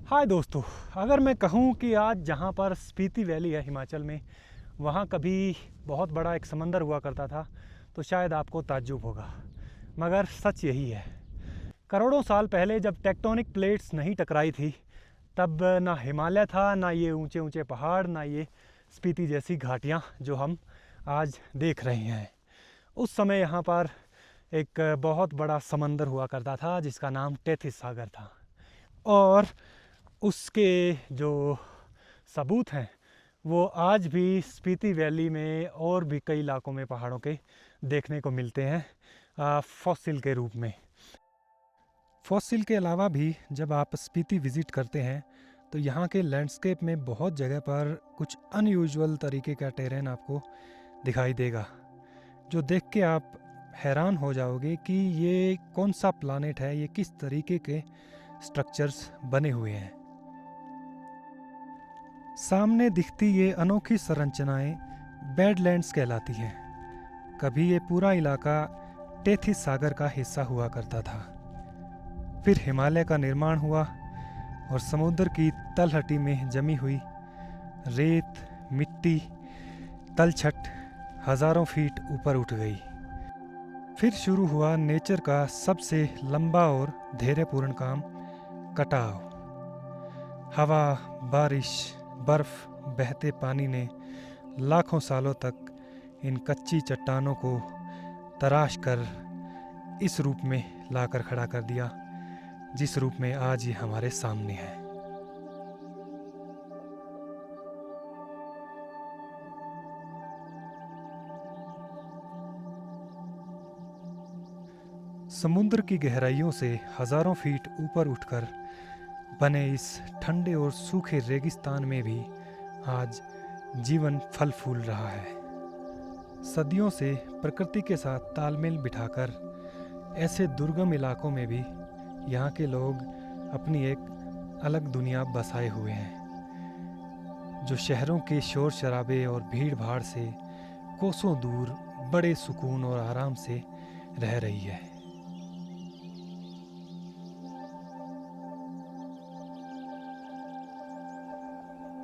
हाय दोस्तों, अगर मैं कहूँ कि आज जहाँ पर स्पीति वैली है हिमाचल में, वहाँ कभी बहुत बड़ा एक समंदर हुआ करता था तो शायद आपको ताज्जुब होगा, मगर सच यही है। करोड़ों साल पहले जब टेक्टोनिक प्लेट्स नहीं टकराई थी, तब ना हिमालय था, ना ये ऊंचे ऊंचे पहाड़, ना ये स्पीति जैसी घाटियाँ जो हम आज देख रहे हैं। उस समय यहाँ पर एक बहुत बड़ा समंदर हुआ करता था जिसका नाम टेथिस सागर था, और उसके जो सबूत हैं वो आज भी स्पीति वैली में और भी कई इलाकों में पहाड़ों के देखने को मिलते हैं फॉसिल के रूप में। फॉसिल के अलावा भी जब आप स्पीति विज़िट करते हैं तो यहाँ के लैंडस्केप में बहुत जगह पर कुछ अनयूजुअल तरीके का टेरेन आपको दिखाई देगा, जो देख के आप हैरान हो जाओगे कि ये कौन सा प्लानेट है, ये किस तरीके के स्ट्रक्चर्स बने हुए हैं। सामने दिखती ये अनोखी संरचनाएं बैडलैंड्स कहलाती हैं। कभी ये पूरा इलाका टेथिस सागर का हिस्सा हुआ करता था। फिर हिमालय का निर्माण हुआ और समुद्र की तलहटी में जमी हुई रेत, मिट्टी, तलछट हजारों फीट ऊपर उठ गई। फिर शुरू हुआ नेचर का सबसे लंबा और धैर्यपूर्ण काम, कटाव। हवा, बारिश, बर्फ, बहते पानी ने लाखों सालों तक इन कच्ची चट्टानों को तराश कर इस रूप में लाकर खड़ा कर दिया जिस रूप में आज ये हमारे सामने है। समुद्र की गहराइयों से हजारों फीट ऊपर उठकर बने इस ठंडे और सूखे रेगिस्तान में भी आज जीवन फल फूल रहा है। सदियों से प्रकृति के साथ तालमेल बिठाकर ऐसे दुर्गम इलाकों में भी यहाँ के लोग अपनी एक अलग दुनिया बसाए हुए हैं, जो शहरों के शोर शराबे और भीड़ भाड़ से कोसों दूर बड़े सुकून और आराम से रह रही है।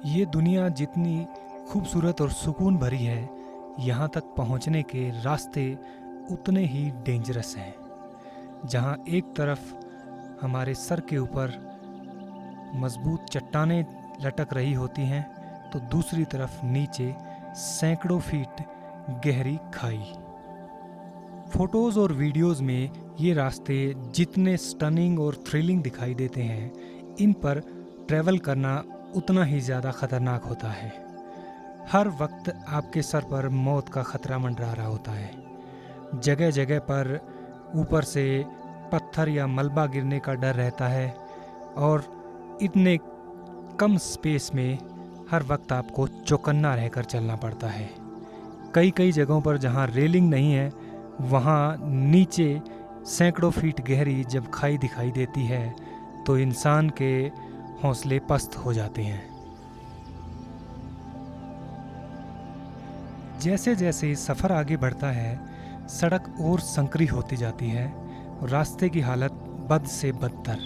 ये दुनिया जितनी खूबसूरत और सुकून भरी है, यहाँ तक पहुँचने के रास्ते उतने ही डेंजरस हैं। जहाँ एक तरफ हमारे सर के ऊपर मजबूत चट्टानें लटक रही होती हैं, तो दूसरी तरफ नीचे सैकड़ों फीट गहरी खाई। फोटोज़ और वीडियोज़ में ये रास्ते जितने स्टनिंग और थ्रिलिंग दिखाई देते हैं, इन पर ट्रैवल करना उतना ही ज़्यादा ख़तरनाक होता है। हर वक्त आपके सर पर मौत का ख़तरा मंडरा रहा होता है। जगह जगह पर ऊपर से पत्थर या मलबा गिरने का डर रहता है, और इतने कम स्पेस में हर वक्त आपको चौकन्ना रहकर चलना पड़ता है। कई कई जगहों पर जहाँ रेलिंग नहीं है, वहाँ नीचे सैकड़ों फीट गहरी जब खाई दिखाई देती है तो इंसान के हौसले पस्त हो जाते हैं। जैसे जैसे सफ़र आगे बढ़ता है, सड़क और संकरी होती जाती है और रास्ते की हालत बद से बदतर।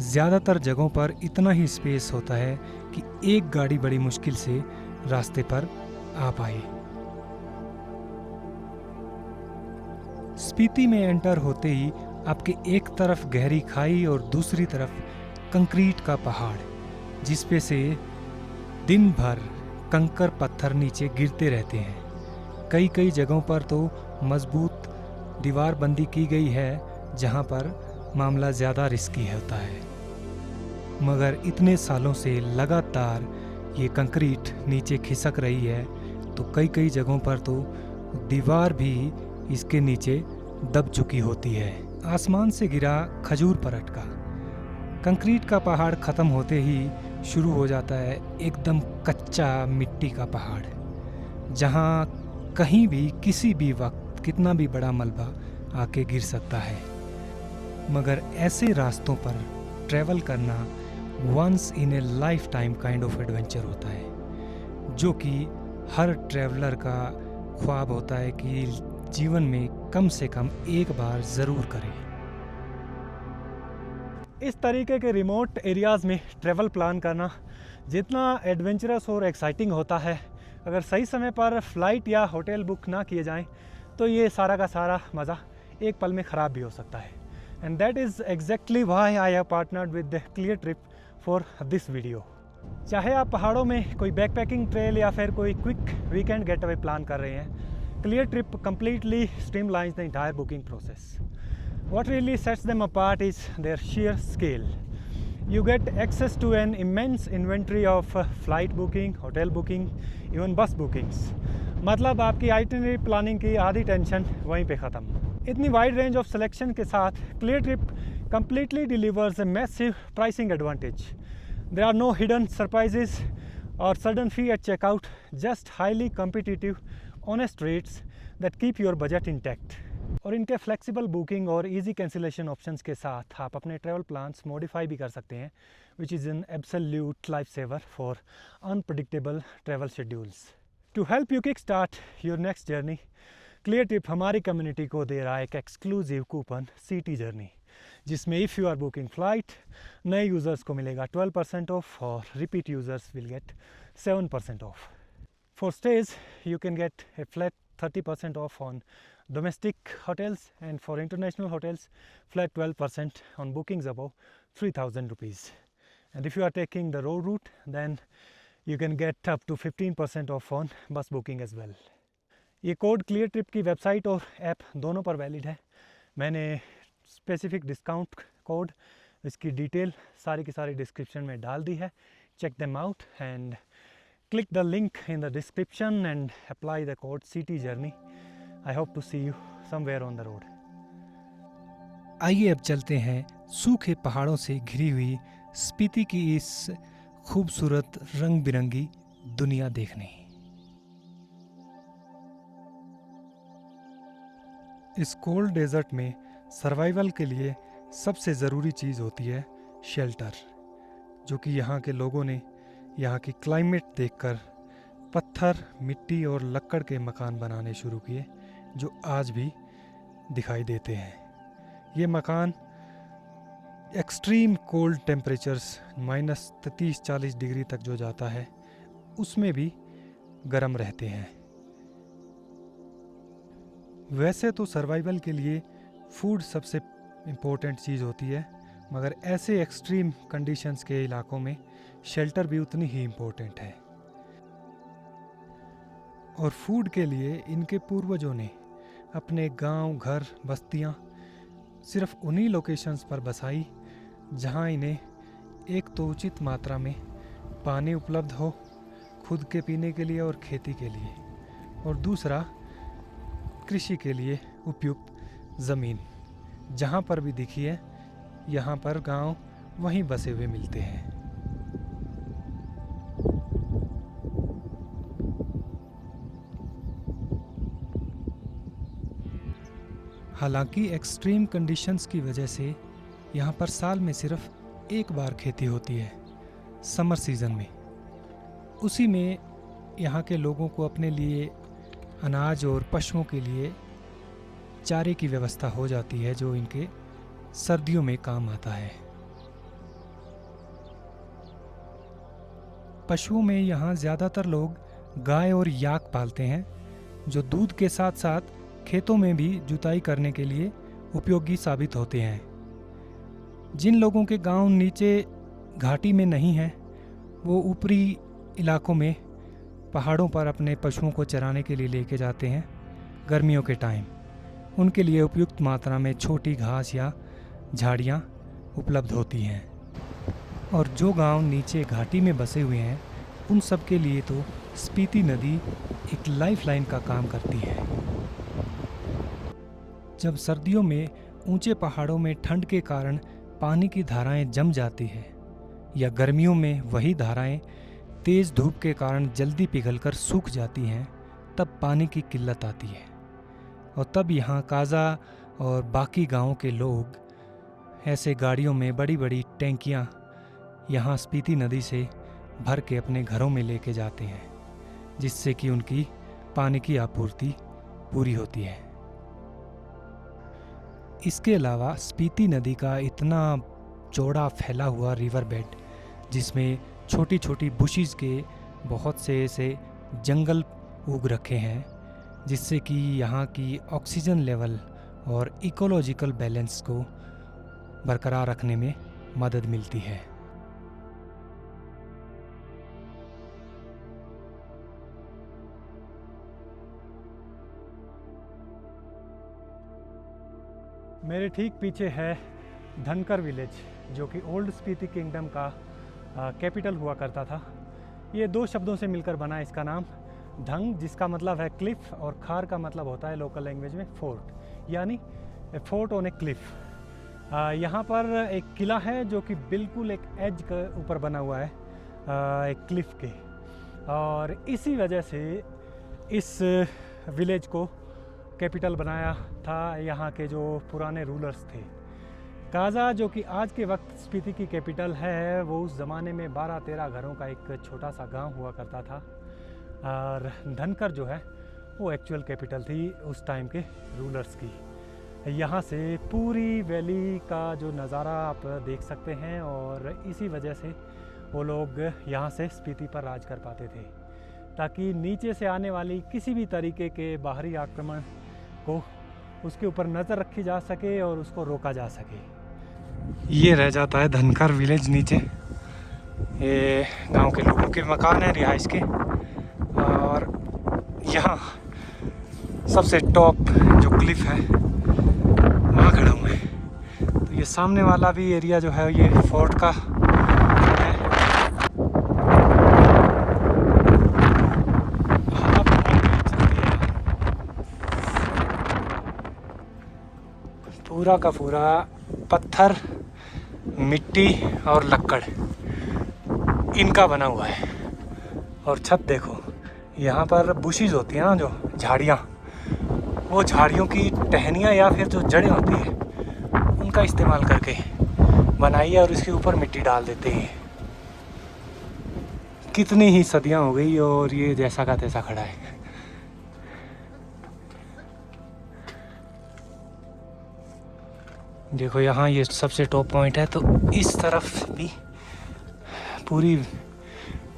ज़्यादातर जगहों पर इतना ही स्पेस होता है कि एक गाड़ी बड़ी मुश्किल से रास्ते पर आ पाए। स्पीति में एंटर होते ही आपके एक तरफ गहरी खाई और दूसरी तरफ कंक्रीट का पहाड़, जिस पे से दिन भर कंकर पत्थर नीचे गिरते रहते हैं। कई कई जगहों पर तो मजबूत दीवारबंदी की गई है, जहां पर मामला ज़्यादा रिस्की होता है। मगर इतने सालों से लगातार ये कंक्रीट नीचे खिसक रही है, तो कई कई जगहों पर तो दीवार भी इसके नीचे दब चुकी होती है। आसमान से गिरा खजूर परट का कंक्रीट का पहाड़ ख़त्म होते ही शुरू हो जाता है एकदम कच्चा मिट्टी का पहाड़, जहाँ कहीं भी किसी भी वक्त कितना भी बड़ा मलबा आके गिर सकता है। मगर ऐसे रास्तों पर ट्रैवल करना once in a lifetime kind of adventure होता है, जो कि हर ट्रैवलर का ख्वाब होता है कि जीवन में कम से कम एक बार ज़रूर करें। इस तरीके के रिमोट एरियाज़ में ट्रैवल प्लान करना जितना एडवेंचरस और एक्साइटिंग होता है, अगर सही समय पर फ़्लाइट या होटल बुक ना किए जाएं तो ये सारा का सारा मज़ा एक पल में ख़राब भी हो सकता है। And that is exactly why I have partnered with clear trip for this video. चाहे आप पहाड़ों में कोई बैकपैकिंग ट्रेल या फिर कोई quick weekend get away plan कर रहे हैं, clear trip completely streamlines the entire booking process. What really sets them apart is their sheer scale. You get access to an immense inventory of flight booking, hotel booking, even bus bookings. मतलब आपकी itinerary planning की आधी tension वहीं पे ख़त्म। इतनी wide range of selection के साथ clear trip completely delivers a massive pricing advantage. There are no hidden surprises or sudden fee at checkout, just highly competitive, honest rates that keep your budget intact. और इनके flexible booking और easy cancellation options के साथ आप अपने travel plans modify भी कर सकते हैं, which is an absolute lifesaver for unpredictable travel schedules. To help you kick start your next journey, Cleartrip हमारी कम्युनिटी को दे रहा है एक एक्सक्लूसिव कूपन सिटी जर्नी, जिसमें if you are booking flight, नए यूज़र्स को मिलेगा 12% ऑफ और repeat users will get 7% off. For stays you can get a flat 30% off on domestic hotels, and for international hotels flat 12% on bookings above 3,000 rupees. And if you are taking the road route, then you can get up to 15% off on bus booking as well. ये code Cleartrip की website और app दोनों पर valid है। मैंने specific discount code, इसकी detail सारी की सारी डिस्क्रिप्शन में डाल दी है। Check them out and click the link in the description and apply the code city journey. I hope to see you somewhere on the road. आइए अब चलते हैं सूखे पहाड़ों से घिरी हुई स्पीति की इस खूबसूरत रंग बिरंगी दुनिया देखने। इस कोल्ड डेजर्ट में सर्वाइवल के लिए सबसे ज़रूरी चीज़ होती है शेल्टर, जो कि यहाँ के लोगों ने यहाँ की क्लाइमेट देखकर पत्थर, मिट्टी और लकड़ के मकान बनाने शुरू किए, जो आज भी दिखाई देते हैं। ये मकान एक्सट्रीम कोल्ड टेम्परेचर्स -30-40 डिग्री तक जो जाता है, उसमें भी गर्म रहते हैं। वैसे तो सर्वाइवल के लिए फूड सबसे इम्पोर्टेंट चीज़ होती है, मगर ऐसे एक्सट्रीम कंडीशंस के इलाकों में शेल्टर भी उतनी ही इम्पोर्टेंट है। और फूड के लिए इनके पूर्वजों ने अपने गांव, घर, बस्तियां सिर्फ उन्हीं लोकेशंस पर बसाई जहां इन्हें एक तो उचित मात्रा में पानी उपलब्ध हो खुद के पीने के लिए और खेती के लिए, और दूसरा कृषि के लिए उपयुक्त ज़मीन। जहां पर भी दिखिए यहाँ पर गांव वहीं बसे हुए मिलते हैं। हालांकि एक्सट्रीम कंडीशंस की वजह से यहाँ पर साल में सिर्फ एक बार खेती होती है, समर सीज़न में। उसी में यहाँ के लोगों को अपने लिए अनाज और पशुओं के लिए चारे की व्यवस्था हो जाती है, जो इनके सर्दियों में काम आता है। पशुओं में यहाँ ज़्यादातर लोग गाय और याक पालते हैं, जो दूध के साथ साथ खेतों में भी जुताई करने के लिए उपयोगी साबित होते हैं। जिन लोगों के गांव नीचे घाटी में नहीं हैं, वो ऊपरी इलाकों में पहाड़ों पर अपने पशुओं को चराने के लिए लेके जाते हैं गर्मियों के टाइम। उनके लिए उपयुक्त मात्रा में छोटी घास या झाड़ियाँ उपलब्ध होती हैं। और जो गांव नीचे घाटी में बसे हुए हैं, उन सब के लिए तो स्पीति नदी एक लाइफलाइन का काम करती है। जब सर्दियों में ऊंचे पहाड़ों में ठंड के कारण पानी की धाराएं जम जाती है, या गर्मियों में वही धाराएं तेज़ धूप के कारण जल्दी पिघलकर सूख जाती हैं, तब पानी की किल्लत आती है। और तब यहाँ काजा और बाकी गांवों के लोग ऐसे गाड़ियों में बड़ी बड़ी टैंकियाँ यहाँ स्पीति नदी से भर के अपने घरों में लेके जाते हैं, जिससे कि उनकी पानी की आपूर्ति पूरी होती है। इसके अलावा स्पीति नदी का इतना चौड़ा फैला हुआ रिवर बेड, जिसमें छोटी छोटी बुशीज के बहुत से ऐसे जंगल उग रखे हैं, जिससे कि यहाँ की ऑक्सीजन लेवल और इकोलॉजिकल बैलेंस को बरकरार रखने में मदद मिलती है। मेरे ठीक पीछे है धनकर विलेज, जो कि ओल्ड स्पीति किंगडम का कैपिटल हुआ करता था। ये दो शब्दों से मिलकर बना इसका नाम, धंग जिसका मतलब है क्लिफ और खार का मतलब होता है लोकल लैंग्वेज में फोर्ट, यानी फोर्ट ऑन ए क्लिफ। यहाँ पर एक किला है जो कि बिल्कुल एक एज के ऊपर बना हुआ है एक क्लिफ के, और इसी वजह से इस विलेज को कैपिटल बनाया था यहाँ के जो पुराने रूलर्स थे। काजा, जो कि आज के वक्त स्पीति की कैपिटल है, वो उस ज़माने में 12-13 घरों का एक छोटा सा गांव हुआ करता था, और धनकर जो है वो एक्चुअल कैपिटल थी उस टाइम के रूलर्स की। यहाँ से पूरी वैली का जो नज़ारा आप देख सकते हैं, और इसी वजह से वो लोग यहाँ से स्पीति पर राज कर पाते थे, ताकि नीचे से आने वाली किसी भी तरीके के बाहरी आक्रमण को उसके ऊपर नज़र रखी जा सके और उसको रोका जा सके। ये रह जाता है धनकर विलेज नीचे। ये गांव के लोगों के मकान हैं, रिहाइश के, और यहाँ सबसे टॉप जो क्लिफ है वहाँ खड़ा हूँ मैं। तो ये सामने वाला भी एरिया जो है ये फोर्ट का है। पूरा का पूरा पत्थर, मिट्टी और लकड़ इनका बना हुआ है। और छत देखो, यहाँ पर बुशीज होती हैं ना, जो झाड़ियाँ, वो झाड़ियों की टहनियाँ या फिर जो जड़ें होती है उनका इस्तेमाल करके बनाई है, और इसके ऊपर मिट्टी डाल देते हैं। कितनी ही सदियाँ हो गई और ये जैसा का तैसा खड़ा है। देखो यहाँ ये सबसे टॉप पॉइंट है, तो इस तरफ भी पूरी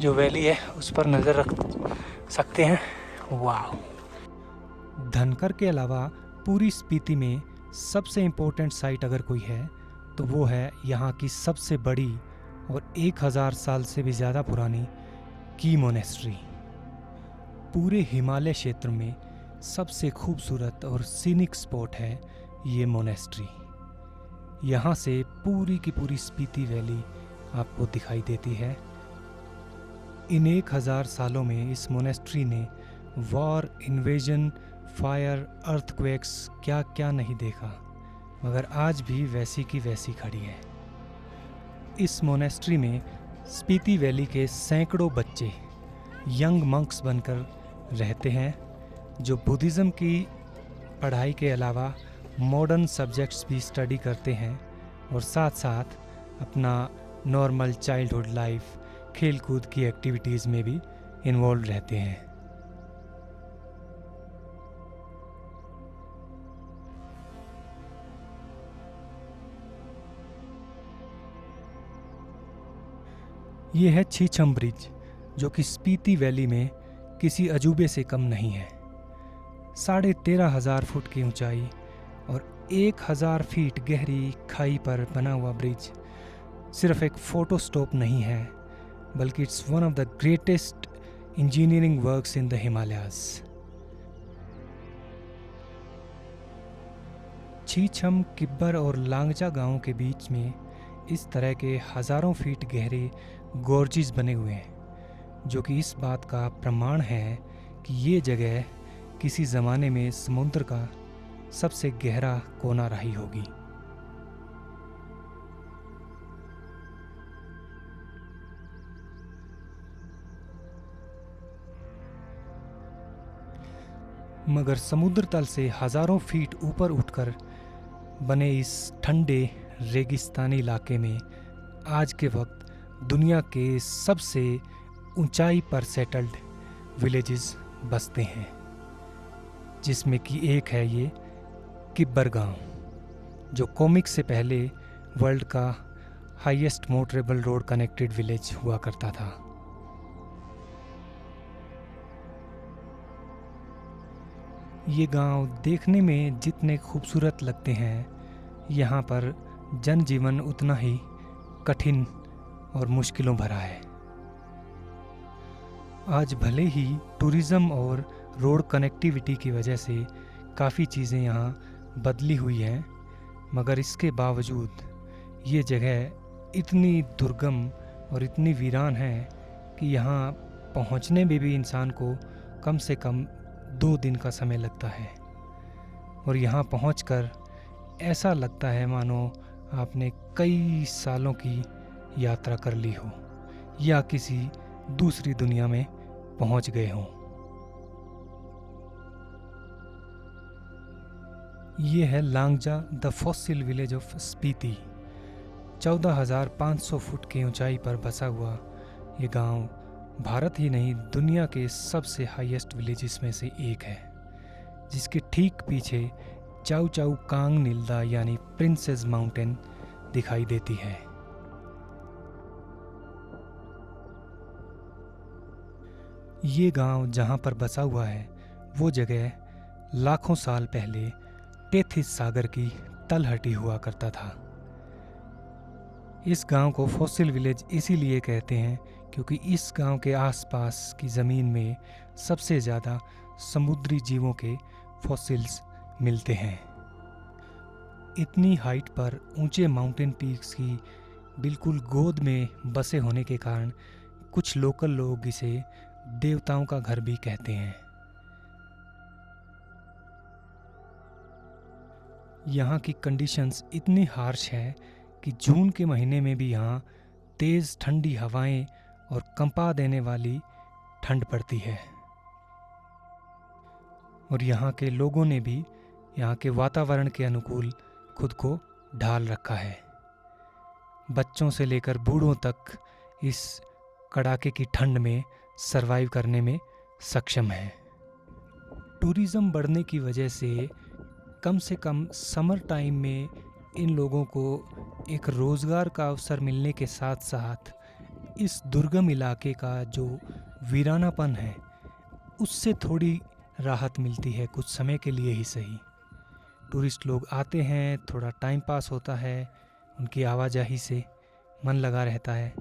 जो वैली है उस पर नज़र रख सकते हैं। वाह! धनकर के अलावा पूरी स्पीति में सबसे इम्पोर्टेंट साइट अगर कोई है तो वो है यहाँ की सबसे बड़ी और 1000 साल से भी ज़्यादा पुरानी की मोनेस्ट्री। पूरे हिमालय क्षेत्र में सबसे खूबसूरत और सीनिक स्पॉट है ये मोनेस्ट्री। यहाँ से पूरी की पूरी स्पीति वैली आपको दिखाई देती है। इन 1000 सालों में इस मोनेस्ट्री ने वॉर, इन्वेजन, फायर, अर्थक्वेक्स क्या क्या नहीं देखा, मगर आज भी वैसी की वैसी खड़ी है। इस मोनेस्ट्री में स्पीति वैली के सैकड़ों बच्चे यंग मंक्स बनकर रहते हैं, जो बुद्धिज़्म की पढ़ाई के अलावा मॉडर्न सब्जेक्ट्स भी स्टडी करते हैं, और साथ साथ अपना नॉर्मल चाइल्डहुड लाइफ, खेल कूद की एक्टिविटीज़ में भी इन्वॉल्व रहते हैं। ये है छीछम ब्रिज, जो कि स्पीति वैली में किसी अजूबे से कम नहीं है। 13,500 फुट की ऊंचाई और 1000 फीट गहरी खाई पर बना हुआ ब्रिज सिर्फ एक फोटो स्टॉप नहीं है, बल्कि it's one of the greatest engineering works in the Himalayas. Chicham, Kibber और लांगजा गांवों के बीच में इस तरह के हज़ारों फीट गहरे गोर्जिस बने हुए हैं, जो कि इस बात का प्रमाण है कि ये जगह किसी ज़माने में समुद्र का सबसे गहरा कोना रही होगी। मगर समुद्र तल से हज़ारों फीट ऊपर उठकर बने इस ठंडे रेगिस्तानी इलाके में आज के वक्त दुनिया के सबसे ऊंचाई पर सेटल्ड विलेजेस बसते हैं, जिसमें कि एक है ये किब्बर गांव, जो कॉमिक से पहले वर्ल्ड का highest motorable road connected village हुआ करता था। ये गांव देखने में जितने खूबसूरत लगते हैं, यहाँ पर जनजीवन उतना ही कठिन और मुश्किलों भरा है। आज भले ही टूरिज़्म और रोड कनेक्टिविटी की वजह से काफ़ी चीज़ें यहाँ बदली हुई हैं, मगर इसके बावजूद ये जगह इतनी दुर्गम और इतनी वीरान है कि यहाँ पहुँचने में भी इंसान को कम से कम 2 दिन का समय लगता है। और यहाँ पहुँचकर ऐसा लगता है मानो आपने कई सालों की यात्रा कर ली हो या किसी दूसरी दुनिया में पहुँच गए हों। ये है Langza the fossil village of Spiti. 14,500 foot की ऊंचाई पर बसा हुआ ये गांव भारत ही नहीं दुनिया के सबसे हाईएस्ट विलेजेस में से एक है, जिसके ठीक पीछे चाउ चाउ कांग निल्दा यानी प्रिंसेस माउंटेन दिखाई देती है। ये गांव जहां पर बसा हुआ है वो जगह लाखों साल पहले टेथिस सागर की तलहटी हुआ करता था। इस गांव को फॉसिल विलेज इसीलिए कहते हैं क्योंकि इस गांव के आसपास की ज़मीन में सबसे ज़्यादा समुद्री जीवों के फॉसिल्स मिलते हैं। इतनी हाइट पर ऊंचे माउंटेन पीक्स की बिल्कुल गोद में बसे होने के कारण कुछ लोकल लोग इसे देवताओं का घर भी कहते हैं। यहाँ की कंडीशंस इतनी हार्श है कि जून के महीने में भी यहाँ तेज़ ठंडी हवाएं और कंपा देने वाली ठंड पड़ती है। और यहाँ के लोगों ने भी यहाँ के वातावरण के अनुकूल खुद को ढाल रखा है। बच्चों से लेकर बूढ़ों तक इस कड़ाके की ठंड में सरवाइव करने में सक्षम है। टूरिज़्म बढ़ने की वजह से कम समर टाइम में इन लोगों को एक रोज़गार का अवसर मिलने के साथ साथ इस दुर्गम इलाके का जो वीरानापन है उससे थोड़ी राहत मिलती है, कुछ समय के लिए ही सही। टूरिस्ट लोग आते हैं, थोड़ा टाइम पास होता है, उनकी आवाजाही से मन लगा रहता है।